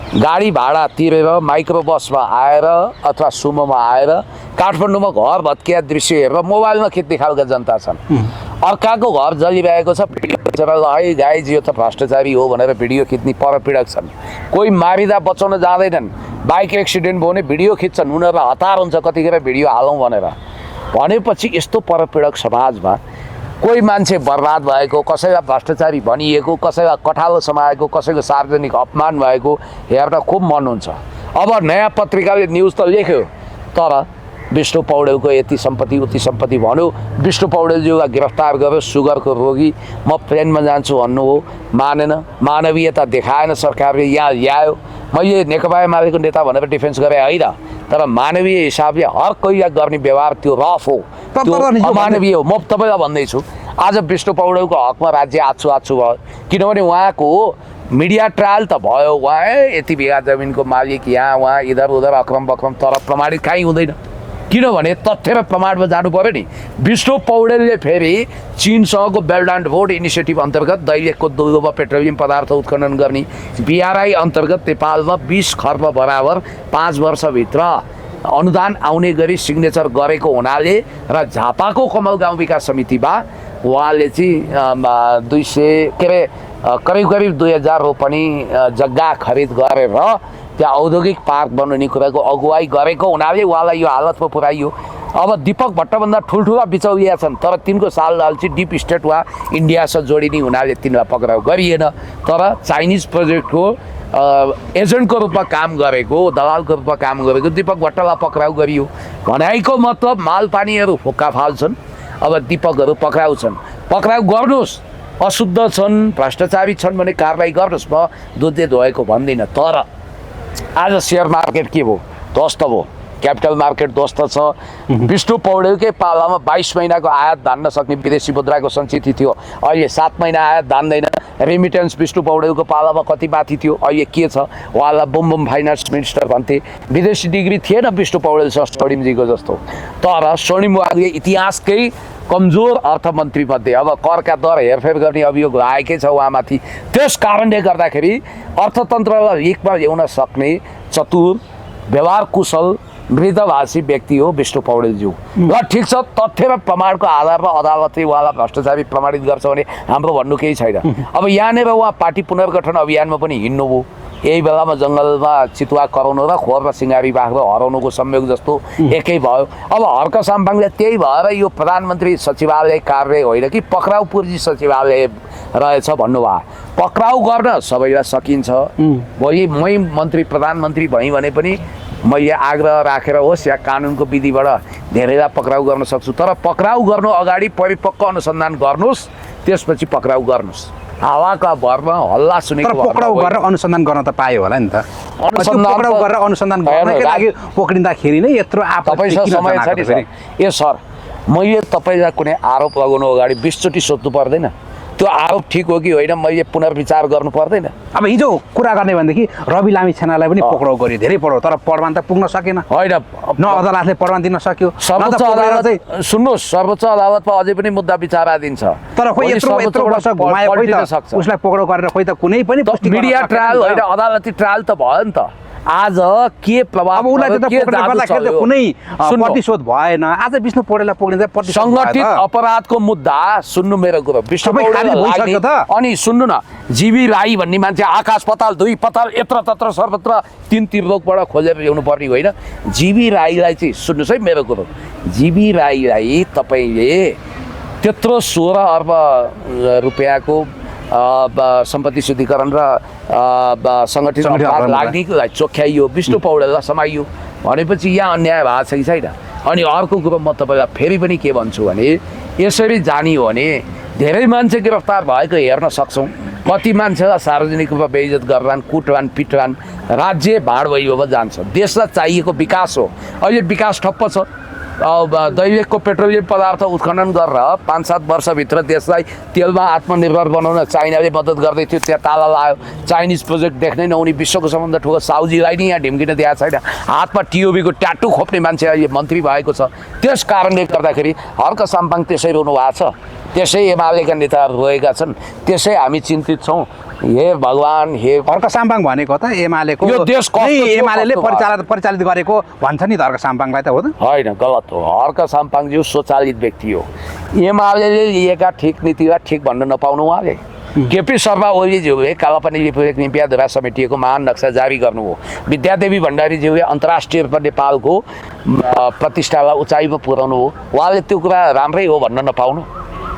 गाडी भाडा तिरेर माइक्रो बसमा आएर अथवा सुमोमा आएर काठमाडौँमा घर भत्किया दृश्य हेरेर मोबाइलमा खिच्ने खालका जनता छन् अर्काको घर जलिरहेको छ भिडियो खिचेर है गाइज यो त भ्रष्टाचारी हो भनेर भिडियो खिच्ने परपीडक छन् कोही मारिँदा बचाउन जाँदैनन् बाइक एक्सिडेन्ट भयो भने भिडियो खिच्छन् उनीहरूलाई हतार हुन्छ कतिखेर भिडियो हालौँ भनेपछि यस्तो परपीडक समाजमा कोही मान्छे बर्बाद भएको कसैलाई भ्रष्टाचारी भनिएको कसैलाई कठालो समाएको कसैको सार्वजनिक अपमान भएको हेर्न खुब मन हुन्छ अब नयाँ पत्रिकाले न्युज त लेख्यो तर विष्णु पौडेलको यति सम्पत्ति उति सम्पत्ति भन्यो विष्णु पौडेलज्यूलाई गिरफ्तार गर्यो सुगरको रोगी म प्लेनमा जान्छु भन्नु हो मानेन मानवीयता देखाएन सरकारले यहाँ ल्यायो मैले नेकपा एमालेको नेता भनेर डिफेन्स गरेँ होइन तर मानवीय हिसाबले हर कोही गर्ने व्यवहार त्यो रफ हो त्यो अमानवीय हो म तपाईँलाई भन्दैछु आज विष्णु पौडेलको हकमा राज्य आछु भयो किनभने उहाँको मिडिया ट्रायल त भयो उहाँ यति बिघा जमिनको मालिक यहाँ उहाँ इधर उधर अक्रम बक्रम तर प्रमाणित कहीँ हुँदैन किनभने तथ्य र प्रमाणमा जानु पर्यो नि विष्णु पौडेलले फेरि चीनसँगको बेल्ट एन्ड रोड इनिसिएटिभ अन्तर्गत दैलेखको दुर्गमा पेट्रोलियम पदार्थ उत्खनन गर्ने BRI अन्तर्गत नेपालमा 20 खर्ब बराबर 5 वर्षभित्र अनुदान आउने गरी सिग्नेचर गरेको हुनाले र झापाको कमल गाउँ विकास समितिमा उहाँले चाहिँ 200 के अरे करिब 2000 रोपनी जग्गा खरिद गरेर त्यहाँ औद्योगिक पार्क बनाउने कुराको अगुवाई गरेको हुनाले उहाँलाई यो हालतमा पुर्याइयो अब दीपक भट्टभन्दा ठुल्ठुला बिचौलिया छन् तर तिनको सालदाल चाहिँ डिप स्टेट वा इन्डियासँग जोडिने हुनाले तिनलाई पक्राउ गरिएन तर चाइनिज प्रोजेक्टको एजेन्टको रूपमा काम गरेको दलालको रूपमा काम गरेको दीपक भट्टलाई पक्राउ गरियो भनाइको मतलब मालपानीहरू फोक्का फाल्छन् अब दीपकहरू पक्राउ छन्, पक्राउ गर्नुहोस्, अशुद्ध छन्, भ्रष्टाचारी छन् भने कारबाही गर्नुहोस्, म दुधले धोएको भन्दिनँ। तर आज सेयर मार्केट के भयो? ध्वस्त भयो, क्यापिटल मार्केट ध्वस्त छ। विष्णु पौडेलकै पालामा 22 महिनाको आयात धान्न सक्ने विदेशी मुद्राको सञ्चित थियो, अहिले 7 महिना आयात धान्दैन। रेमिटेन्स विष्णु पौडेलको पालामा कति माथि थियो, अहिले के छ? उहाँलाई बुम बुम फाइनेन्स मिनिस्टर भन्थे। विदेशी डिग्री थिएन विष्णु पौडेल स्वर्णिमजीको जस्तो, तर स्वर्णिम उहाँले इतिहासकै कमजोर अर्थमन्त्री मध्ये अब करका दर हेरफेर गर्ने अभियोग लागेकै छ उहाँमाथि। त्यस कारणले गर्दाखेरि अर्थतन्त्रलाई हिकमा ल्याउन सक्ने चतुर, व्यवहार कुशल, मृदभाषी व्यक्ति हो विष्णु पौडेलज्यू। ल ठिक छ, तथ्य र प्रमाणको आधारमा अदालतले उहाँलाई भ्रष्टाचारी प्रमाणित गर्छ भने हाम्रो भन्नु केही छैन। अब यहाँनिर उहाँ पार्टी पुनर्गठन अभियानमा पनि हिँड्नुभयो, यही बेलामा जङ्गलमा चितुवा कराउनु र खोर र सिँगारी बाख्रो हराउनुको संयोग जस्तो एकै भयो। अब हर्क साम्पाङले त्यही भएर यो प्रधानमन्त्री सचिवालय कार्य होइन कि पक्राउ पूर्जी सचिवालय रहेछ भन्नुभयो। पक्राउ गर्न सबैलाई सकिन्छ। भोलि मै मन्त्री प्रधानमन्त्री भएँ भने पनि मैले आग्रह राखेर होस् या कानुनको विधिबाट धेरैलाई पक्राउ गर्न सक्छु, तर पक्राउ गर्नु अगाडि परिपक्व अनुसन्धान गर्नुहोस्, त्यसपछि पक्राउ गर्नुहोस्। हावाका भरमा हल्ला सुनेको पक्राउ गरेर अनुसन्धान गर्न त पायो होला नि त। पक्राउ गरेर अनुसन्धान गर्नकै लागि पक्रिँदाखेरि नै यत्रो तपाईँसँग समय छ नि सर। ए सर, मैले तपाईँलाई कुनै आरोप लगाउनु अगाडि 20 चोटि सोध्नु पर्दैन? त्यो आरोप ठिक हो कि होइन मैले पुनर्विचार गर्नु पर्दैन? अब हिजो कुरा गर्ने भनेदेखि रवि लामी छानालाई पनि पक्राउ गर्यो, धेरै पक्राउ, तर प्रमाण त पुग्न सकेन। होइन, न अदालतले प्रमाण दिन सक्यो। सर्वोच्च अदालत सुन्नुहोस्, सर्वोच्च अदालतमा अझै पनि मुद्दा विचाराधीन छ। तर खोइ यत्रो वर्ष घुमायो, खोइ त उसलाई पक्राउ गरेर खोइ त कुनै पनि मिडिया ट्रायल होइन, अदालती ट्रायल त भयो नि त। आज के प्रभाव कुनै प्रतिशोध भएन। आज विष्णु पौडेललाई पक्रिँदा सङ्गठित अपराधको मुद्दा सुन्नु मेरो कुरो। विष्णु पौडेल अनि सुन्नु न, जीवी राई भन्ने मान्छे आकाश पताल दुई पताल यत्र तत्र सर्वत्र 3 त्रिलोकबाट खोजेर ल्याउनु पर्ने होइन। जीवी राईलाई चाहिँ सुन्नुहोस् है मेरो कुरो, जीवी राईलाई तपाईँले त्यत्रो 16 अर्ब रुपियाँको सम्पत्ति शुद्धिकरण र सङ्गठित अपराध लाग्नेलाई चोख्याइयो, विष्णु पौडेललाई समाइयो भनेपछि यहाँ अन्याय भएको छ कि छैन? अनि अर्को कुरो म तपाईँलाई फेरि पनि के भन्छु भने, यसरी जाने हो भने धेरै मान्छे गिरफ्तार भएको हेर्न सक्छौँ। कति मान्छेलाई सार्वजनिक रूपमा बेइज्जत गर्छन्, कुटरान पिटरान, राज्य भाड भइबो जान्छ। देशलाई चाहिएको विकास हो, अहिले विकास ठप्प छ। दैनिकको पेट्रोलियम पदार्थ उत्खनन गरेर 5-7 वर्षभित्र देशलाई तेलमा आत्मनिर्भर बनाउन चाइनाले मद्दत गर्दै थियो, त्यहाँ ताला लाग्यो। चाइनिज प्रोजेक्ट देख्नै नहुने विश्वको सबभन्दा ठुलो साउजीलाई नि यहाँ ढिम्किन दिएको छैन। हातमा टिओबीको ट्याटु खोप्ने मान्छे अहिले मन्त्री भएको छ। त्यस कारणले गर्दाखेरि हर्क साम्पाङ त्यसै रोनु भएको छ, त्यसै एमालेका नेताहरू रोएका छन्, त्यसै हामी चिन्तित छौँ। हे भगवान्, हे हर्क साम्पाङ भनेको त एमालेको, यो देश एमाले परिचालित गरेको भन्छ नि त हर्क साम्पाङलाई त, हो त? होइन, गलत हो। हर्क साम्पाङज्यू स्वचालित व्यक्ति हो। एमाले लिएका ठिक नीतिलाई ठिक भन्न नपाउनु उहाँले। केपी शर्मा ओलीज्यूले कालापानी रिपोर्ट निम्पियाद्वारा समेटिएको महान नक्सा जारी गर्नुभयो। विद्यादेवी भण्डारीज्यूले अन्तर्राष्ट्रिय रूपमा नेपालको प्रतिष्ठालाई उचाइमा पुर्याउनु हो। उहाँले त्यो कुरा राम्रै हो भन्न नपाउनु।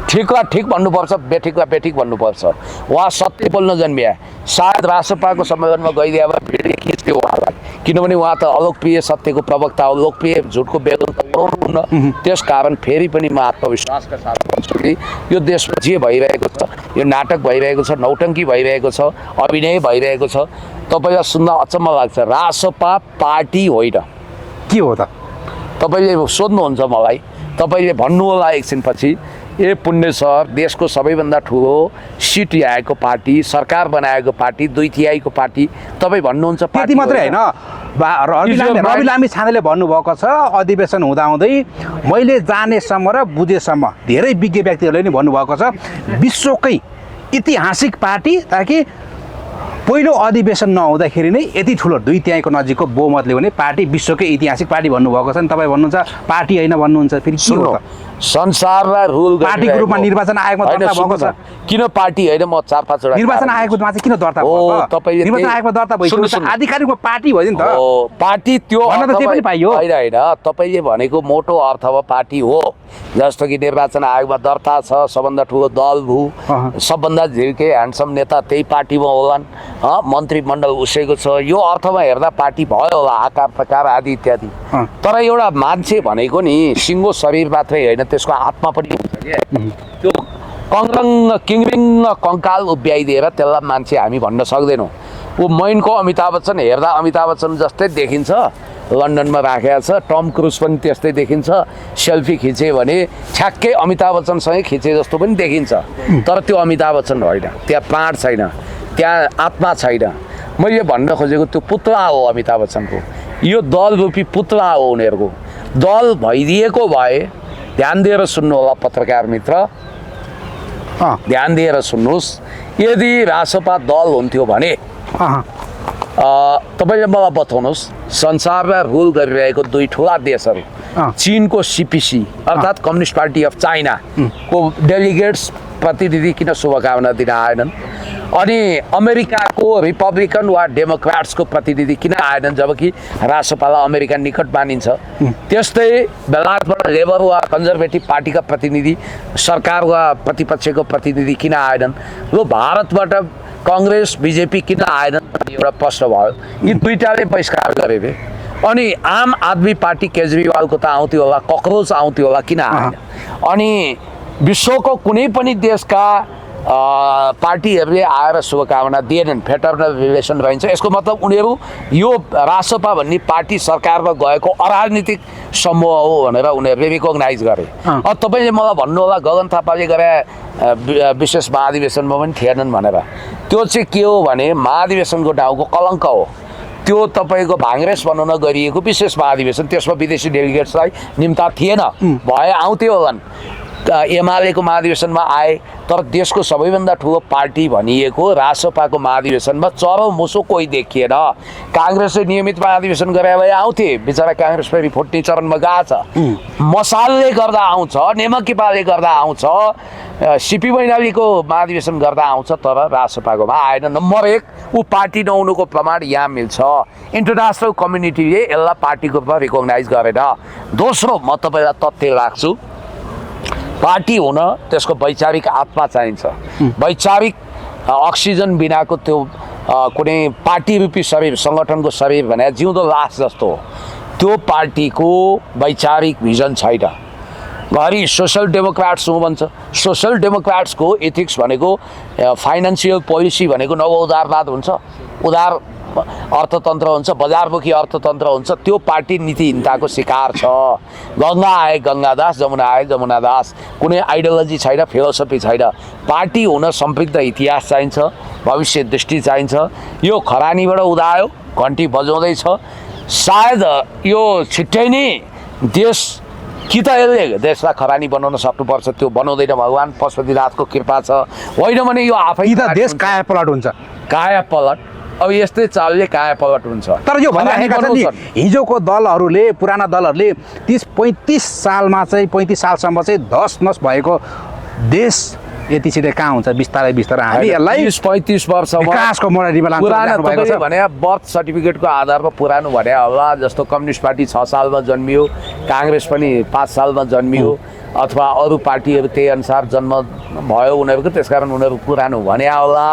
ठिकलाई ठिक भन्नुपर्छ, बेठिकलाई बेठिक भन्नुपर्छ। उहाँ सत्य बोल्न जन्मिया, सायद राष्ट्रपाको सम्मेलनमा गइदिए भए भिडले खिच्थ्यो उहाँलाई, किनभने उहाँ त अलोकप्रिय सत्यको प्रवक्ता हो, लोकप्रिय झुटको बेगुन त पुऱ्याउनुहुन्न। त्यस कारण फेरि पनि म आत्मविश्वासका साथ भन्छु कि यो देशमा जे भइरहेको छ, यो नाटक भइरहेको छ, नौटङ्की भइरहेको छ, अभिनय भइरहेको छ, तपाईँलाई सुन्न अचम्म लाग्छ। रासपा पार्टी होइन। के हो त? तपाईँले सोध्नुहुन्छ मलाई, तपाईँले भन्नु होला एकछिनपछि, ए पुण्य सर, देशको सबैभन्दा ठुलो सिट ल्याएको पार्टी, सरकार बनाएको पार्टी, 2/3 पार्टी, तपाईँ भन्नुहुन्छ त्यति मात्रै होइन। रवि लामी छानेले भन्नुभएको छ, अधिवेशन हुँदाहुँदै मैले जानेसम्म र बुझेसम्म धेरै विज्ञ व्यक्तिहरूले नि भन्नुभएको छ, विश्वकै ऐतिहासिक पार्टी, ताकि पहिलो अधिवेशन नहुँदाखेरि नै यति ठुलो 2/3 नजिकको बहुमतले हुने पार्टी विश्वकै ऐतिहासिक पार्टी भन्नुभएको छ नि। तपाईँ भन्नुहुन्छ पार्टी होइन भन्नुहुन्छ, फेरि के हो त? संसारलाई रुल पार्टीको रूपमा निर्वाचन आयोगमा दर्ता भएको छ। किन पार्टी होइन? म 4-5 वटा निर्वाचन आयोगमा चाहिँ किन दर्ता भएको? निर्वाचन आयोगमा दर्ता भइसक्यो, आधिकारिक रूपमा पार्टी भयो नि त। पार्टी त्यो पनि पाइयो होइन। तपाईँले भनेको मोटो अर्थमा पार्टी हो, जस्तो कि निर्वाचन आयोगमा दर्ता छ, सबभन्दा ठुलो दल भू, सबभन्दा झिल्के ह्यान्डसम नेता त्यही पार्टीमा होलान्, मन्त्रीमण्डल उसैको छ, यो अर्थमा हेर्दा पार्टी भयो होला, आकार प्रकार आदि इत्यादि। तर एउटा मान्छे भनेको नि सिङ्गो शरीर मात्रै होइन, त्यसको आत्मा पनि हुन्छ क्या त्यो कङ्रङ किङरिङ कङ्काल उभ्याइदिएर त्यसलाई मान्छे हामी भन्न सक्दैनौँ ऊ मैनको अमिताभ बच्चन हेर्दा अमिताभ बच्चन जस्तै देखिन्छ लन्डनमा राखेको छ टम क्रुज पनि त्यस्तै देखिन्छ सेल्फी खिचे भने ठ्याक्कै अमिताभ बच्चनसँगै खिचे जस्तो पनि देखिन्छ तर त्यो अमिताभ बच्चन होइन त्यहाँ प्राण छैन त्यहाँ आत्मा छैन मैले भन्न खोजेको त्यो पुतला हो अमिताभ बच्चनको यो दल रूपी पुतला हो उनीहरूको दल भइदिएको भए ध्यान दिएर सुन्नु होला पत्रकार मित्र ध्यान दिएर सुन्नुहोस् यदि रासपा दल हुन्थ्यो भने तपाईँले मलाई बताउनुहोस् संसारमा रुल गरिरहेको दुई ठुला देशहरू चीनको सिपिसी अर्थात् कम्युनिस्ट पार्टी अफ चाइनाको डेलिगेट्स प्रतिनिधि किन शुभकामना दिन आएनन् अनि अमेरिकाको रिपब्लिकन वा डेमोक्राट्सको प्रतिनिधि किन आएनन् जबकि रासपालाई अमेरिका निकट मानिन्छ त्यस्तै बेलायतबाट लेबर वा कन्जर्भेटिभ पार्टीका प्रतिनिधि सरकार वा प्रतिपक्षको प्रतिनिधि किन आएनन् र भारतबाट कांग्रेस बीजेपी किन आएनन् एउटा प्रश्न भयो यी दुईटाले बहिष्कार गरे अनि आम आदमी पार्टी केजरीवालको त आउँथ्यो होला कक्रोच आउँथ्यो होला किन आएन अनि विश्वको कुनै पनि देशका पार्टीहरूले आएर शुभकामना दिएनन् फेटर्नल रिलेसन रहन्छ यसको मतलब उनीहरू यो रासपा भन्ने पार्टी सरकारमा गएको अराजनीतिक समूह हो भनेर उनीहरूले रिकग्नाइज गरे अब तपाईँले मलाई भन्नु होला गगन थापाले गरे विशेष महाधिवेशनमा पनि थिएनन् भनेर त्यो चाहिँ के हो भने महाधिवेशनको डाउको कलङ्क हो त्यो तपाईँको भाङ्रेस बनाउन गरिएको विशेष महाधिवेशन त्यसमा विदेशी डेलिगेट्सलाई निम्ता थिएन भए आउँथ्यो होलान् एमालेको महाधिवेशनमा आए तर देशको सबैभन्दा ठुलो पार्टी भनिएको रासपाको महाधिवेशनमा चरो मुसो कोही देखिएन काङ्ग्रेसले नियमित महाधिवेशन गरे भए आउँथे बिचरा काङ्ग्रेस फेरि फुट्ने चरणमा गएको छ मसालले गर्दा आउँछ नेमकिपाले गर्दा आउँछ सिपी मैनालीको महाधिवेशन गर्दा आउँछ तर रासपाकोमा आएन नम्बर 1 ऊ पार्टी नहुनुको प्रमाण यहाँ मिल्छ इन्टरनेसनल कम्युनिटीले यसलाई पार्टीको रूपमा रिकग्नाइज गरेन दोस्रो म तपाईँलाई तथ्य लाग्छु पार्टी हुन त्यसको वैचारिक आत्मा चाहिन्छ वैचारिक अक्सिजन बिनाको त्यो कुनै पार्टी रूपी शरीर सङ्गठनको शरीर भने जिउँदो लास जस्तो हो त्यो पार्टीको वैचारिक भिजन छैन घरि सोसल डेमोक्राट्स हो भन्छ सोसल डेमोक्राट्सको एथिक्स भनेको फाइनेन्सियल पोलिसी भनेको नव उदारवाद हुन्छ उदार अर्थतन्त्र हुन्छ बजारमुखी अर्थतन्त्र हुन्छ त्यो पार्टी नीतिहीनताको शिकार छ गङ्गा आए गङ्गादास जमुना आए जमुनादास कुनै आइडियोलोजी छैन फिलोसफी छैन पार्टी हुन समृद्ध इतिहास चाहिन्छ भविष्य दृष्टि चाहिन्छ यो खरानीबाट उदायो घन्टी बजाउँदैछ सायद यो छिट्टै नै देश कि त यसले देशलाई खरानी बनाउन सक्नुपर्छ त्यो बनाउँदैन भगवान् पशुपतिनाथको कृपा छ होइन भने यो आफै त देश कायापलट हुन्छ कायापलट अब यस्तै चालले कायापलट हुन्छ तर यो भनिरहेका छन् नि हिजोको दलहरूले पुराना दलहरूले 30-35 सालमा चाहिँ 35 सालसम्म चाहिँ धस नस भएको देश यति छिटै कहाँ हुन्छ बिस्तारै बिस्तारै हामी यसलाई 30-35 वर्षमा विकासको मोडालीमा लानु भएको छ भने बर्थ सर्टिफिकेटको आधारमा पुरानो भने होला जस्तो कम्युनिस्ट पार्टी 6 सालमा जन्मियो काङ्ग्रेस पनि 5 सालमा जन्मियो अथवा अरू पार्टीहरू त्यही अनुसार जन्म भयो उनीहरूको त्यसकारण उनीहरू पुरानो भने होला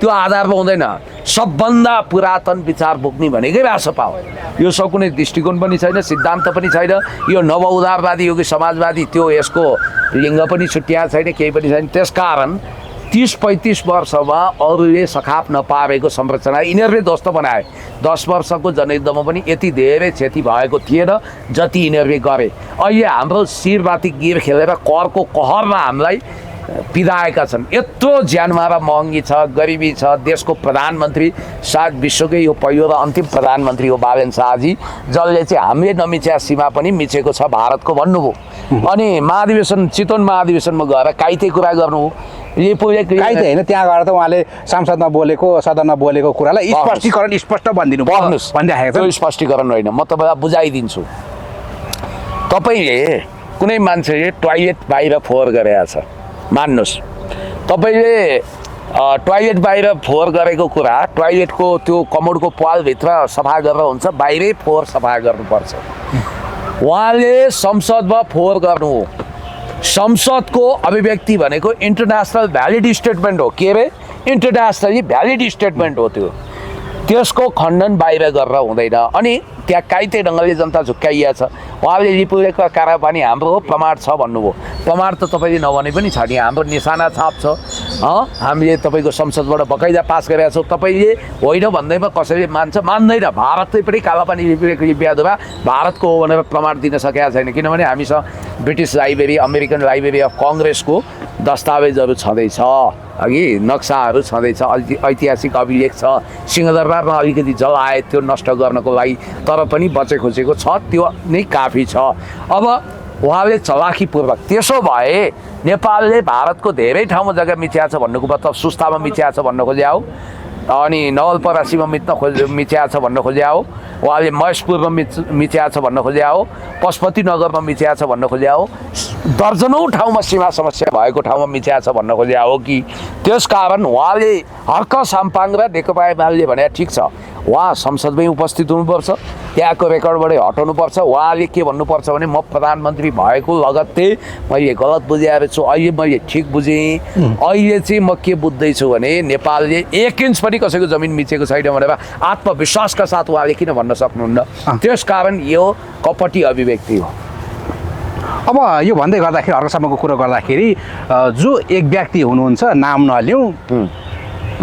त्यो आधारमा हुँदैन सबभन्दा पुरातन विचार बोक्ने भनेकै रासपा हो यो सब कुनै दृष्टिकोण पनि छैन सिद्धान्त पनि छैन यो नव उदारवादी हो कि समाजवादी त्यो यसको लिङ्ग पनि छुट्याएको छैन केही पनि छैन त्यसकारण 30-35 वर्षमा अरूले सखाप नपारेको संरचना यिनीहरूले ध्वस्त बनाए 10 वर्षको जनयुद्धमा पनि यति धेरै क्षति भएको थिएन जति यिनीहरूले गरे अहिले हाम्रो शिरमाथि गिर खेलेर करको कहरमा हामीलाई पिदाएका छन् यत्रो ज्यानमारा महँगी छ गरिबी छ देशको प्रधानमन्त्री सायद विश्वकै यो पहिलो र अन्तिम प्रधानमन्त्री हो बालेन शाहजी जसले चाहिँ हामीले नमिचेका सीमा पनि मिचेको छ भारतको भन्नुभयो अनि महाधिवेशन चितवन महाधिवेशनमा गएर काइते कुरा गर्नु काइते होइन त्यहाँ गएर त उहाँले संसदमा बोलेको सदनमा बोलेको कुरालाई स्पष्टीकरण स्पष्ट भनिदिनु भनिराखेको छ स्पष्टीकरण होइन म तपाईँलाई बुझाइदिन्छु तपाईँले कुनै मान्छेले टोयलेट बाहिर फोहोर गरेको छ मान्नुहोस् तपाईँले टोयलेट बाहिर फोहोर गरेको कुरा टोयलेटको त्यो कमोडको पालभित्र सफा गरेर हुन्छ बाहिरै फोहोर सफा गर्नुपर्छ उहाँले संसदमा फोहोर गर्नु हो संसदको अभिव्यक्ति भनेको इन्टरनेसनल भ्यालिड स्टेटमेन्ट हो के अरे इन्टरनेसनली भ्यालिड स्टेटमेन्ट हो त्यो त्यसको खण्डन बाहिर गरेर हुँदैन अनि त्यहाँ काइते ढङ्गले जनता झुक्काइया छ उहाँले लिपुलेखको कारा पनि हाम्रो हो प्रमाण छ भन्नुभयो। प्रमाण त तपाईँले नभने पनि छ नि, हाम्रो निशाना छाप छ। हामीले तपाईँको संसदबाट बकाइदा पास गरेका छौँ। तपाईँले होइन भन्दैमा कसैले मान्दैन। भारतले पनि कालापानी लिपुलेख लिपियादुवा भारतको हो भनेर प्रमाण दिन सकेका छैन, किनभने हामीसँग British library, American library of कङ्ग्रेसको दस्तावेजहरू छँदैछ, अघि नक्साहरू छँदैछ, ऐतिहासिक अभिलेख छ। सिंहदरबारमा अलिकति जलाए त्यो नष्ट गर्नको लागि, तर पनि बचे खोजेको छ, त्यो नै काफी छ। अब उहाँले चलाखीपूर्वक त्यसो भए नेपालले भारतको धेरै ठाउँमा जग्गा मिच्याएको छ भन्नुको मतलब सुस्तामा मिच्याएको छ भन्न खोज्या हो, अनि नवलपरासीमा मिच्याएको छ भन्न खोज्या हो, उहाँले महेशपुरमा मिच्याएको छ भन्न खोज्या हो, पशुपति नगरमा मिच्याएको छ भन्न खोज्या हो, दर्जनौँ ठाउँमा सीमा समस्या भएको ठाउँमा मिच्याएको छ भन्न खोज्या हो कि त्यसकारण उहाँले हर्क साम्पाङ र नेकपा एमाले भने ठिक छ, उहाँ संसदमै उपस्थित हुनुपर्छ, त्यहाँको रेकर्डबाटै हटाउनुपर्छ। उहाँले के भन्नुपर्छ भने म प्रधानमन्त्री भएको लगत्तै मैले गलत बुझाएर छु, अहिले मैले ठिक बुझेँ। अहिले चाहिँ म के बुझ्दैछु भने नेपालले 1 इन्च पनि कसैको जमिन मिचेको छैन भनेर आत्मविश्वासका साथ उहाँले किन भन्न सक्नुहुन्न? त्यसकारण यो कपटी अभिव्यक्ति हो। अब यो भन्दै गर्दाखेरि अर्कोसम्मको कुरो गर्दाखेरि जो एक व्यक्ति हुनुहुन्छ, नाम नलिउँ,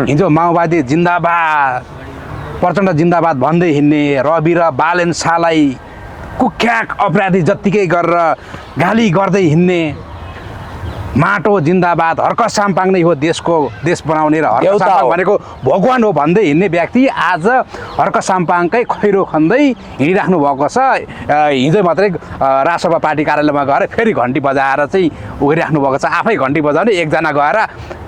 हिजो माओवादी जिन्दाबाद, प्रचण्ड जिन्दाबाद भन्दै हिँड्ने रवि र बालेन शाहलाई कुख्यात अपराधी जत्तिकै गरेर गाली गर्दै हिँड्ने, माटो जिन्दाबाद, हर्क साम्पाङ नै हो देश बनाउने र हर्क साम्पाङ भनेको भगवान हो भन्दै हिँड्ने व्यक्ति आज हर्क साम्पाङकै खैरो खन्दै हिँडिराख्नु भएको छ। हिजो मात्रै राजसभा पार्टी कार्यालयमा गएर फेरि घन्टी बजाएर चाहिँ उभिराख्नु भएको छ। आफै घन्टी बजाउने, एकजना गएर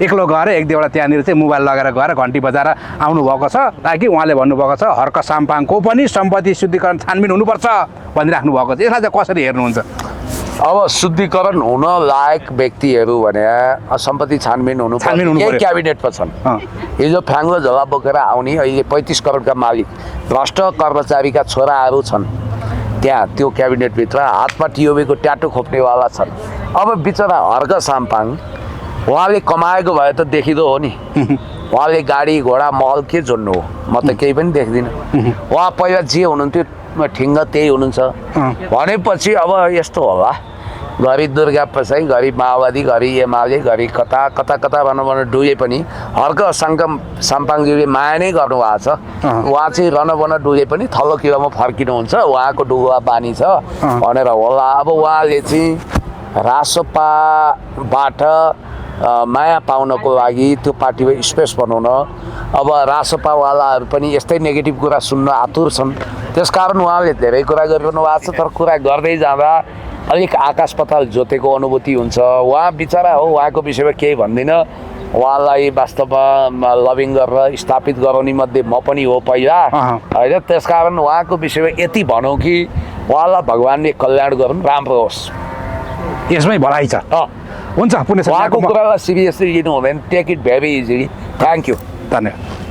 एक्लो गएर एक दुईवटा त्यहाँनिर चाहिँ मोबाइल लगेर गएर घन्टी बजाएर आउनुभएको छ, ताकि उहाँले भन्नुभएको छ हर्क साम्पाङको पनि सम्पत्ति शुद्धिकरण छानबिन हुनुपर्छ भनिराख्नु भएको छ। यसलाई चाहिँ कसरी हेर्नुहुन्छ? अब शुद्धिकरण हुन लायक व्यक्तिहरू भने सम्पत्ति छानबिन हुनु पर्छ। क्याबिनेटमा छन्। हिजो फ्याङ्लो झोला बोकेर आउने अहिले 35 करोडका मालिक भ्रष्ट कर्मचारीका छोराहरू छन् त्यहाँ, त्यो क्याबिनेटभित्र हातमा टिओबीको ट्याटो खोप्नेवाला छन्। अब बिचरा हर्क साम्पाङ उहाँले कमाएको भए त देखिदो हो नि, उहाँले गाडी घोडा महल के जोड्नु हो? म त केही पनि देख्दिनँ। उहाँ पहिला जे हुनुहुन्थ्यो ठिङ्ग त्यही हुनुहुन्छ भनेपछि अब यस्तो होला, घरि दुर्गा प्रसाई, घरि माओवादी, घरि एमाले, घरि कता कता कता भन्न डुले पनि हर्क साम्पाङज्यूले माया नै गर्नुभएको छ। उहाँ चाहिँ रनबन डुले पनि थल्लो किलोमा फर्किनुहुन्छ, उहाँको डुबुवा बानी छ भनेर होला। अब उहाँले चाहिँ रासोपाबाट माया पाउनको लागि त्यो पार्टीमा स्पेस बनाउन, अब रासोपावालाहरू पनि यस्तै नेगेटिभ कुरा सुन्न आतुर छन्। त्यसकारण उहाँले धेरै कुरा गरिरहनु भएको छ, तर कुरा गर्दै जाँदा अलिक आकाश पाताल जोतेको अनुभूति हुन्छ। उहाँ बिचरा हो, उहाँको विषयमा केही भन्दिनँ। उहाँलाई वास्तवमा लभिङ गरेर स्थापित गराउने मध्ये म पनि हो पहिला, होइन? त्यसकारण उहाँको विषयमा यति भनौँ कि उहाँलाई भगवान्ले कल्याण गरून्, राम्रो होस्, यसमै भलाइ छ। हुन्छ, उहाँको कुरालाई सिरियसली लिनु हुँदैन। Take it very easily. Thank you, धन्यवाद।